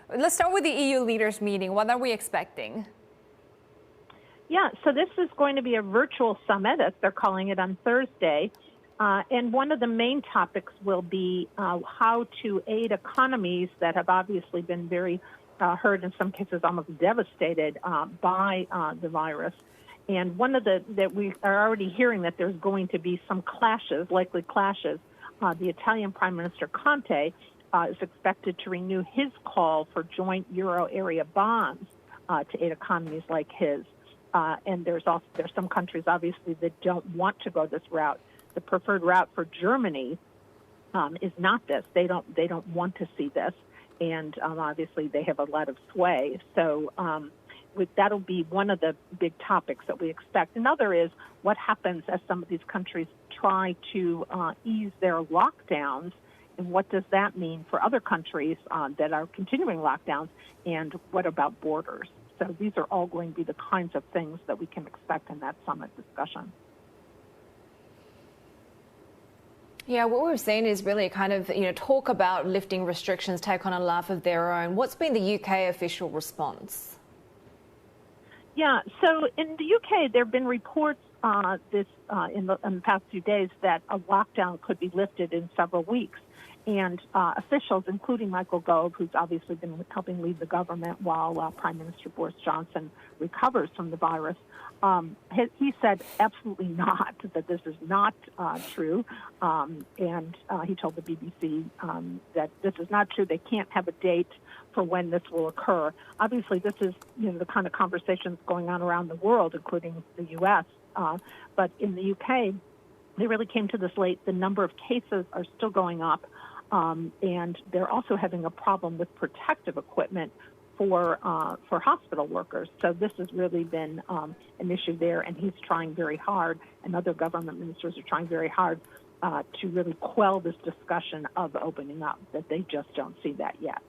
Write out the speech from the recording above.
Let's start with the EU leaders meeting. What are we expecting? Yeah, so this is going to be a virtual summit, as they're calling it, on Thursday. And one of the main topics will be how to aid economies that have obviously been very hurt, in some cases almost devastated by the virus. And one of that we are already hearing that there's going to be some clashes, likely clashes. The Italian Prime Minister Conte is expected to renew his call for joint euro area bonds to aid economies like his. And there's some countries, obviously, that don't want to go this route. The preferred route for Germany is not this. They don't want to see this, and obviously they have a lot of sway. So that'll be one of the big topics that we expect. Another is what happens as some of these countries try to ease their lockdowns, and what does that mean for other countries that are continuing lockdowns, and what about borders? So these are all going to be the kinds of things that we can expect in that summit discussion. Yeah, what we've seen is really kind of, talk about lifting restrictions take on a life of their own. What's been the UK official response? Yeah, so in the UK, there have been reports in the past few days that a lockdown could be lifted in several weeks. And officials, including Michael Gove, who's obviously been helping lead the government while Prime Minister Boris Johnson recovers from the virus, he said absolutely not, that this is not true. And he told the BBC that this is not true. They can't have a date for when this will occur. Obviously, this is the kind of conversations going on around the world, including the U.S. But in the UK, they really came to this late. The number of cases are still going up. And they're also having a problem with protective equipment for hospital workers. So this has really been an issue there, and he's trying very hard, and other government ministers are trying very hard to really quell this discussion of opening up, that they just don't see that yet.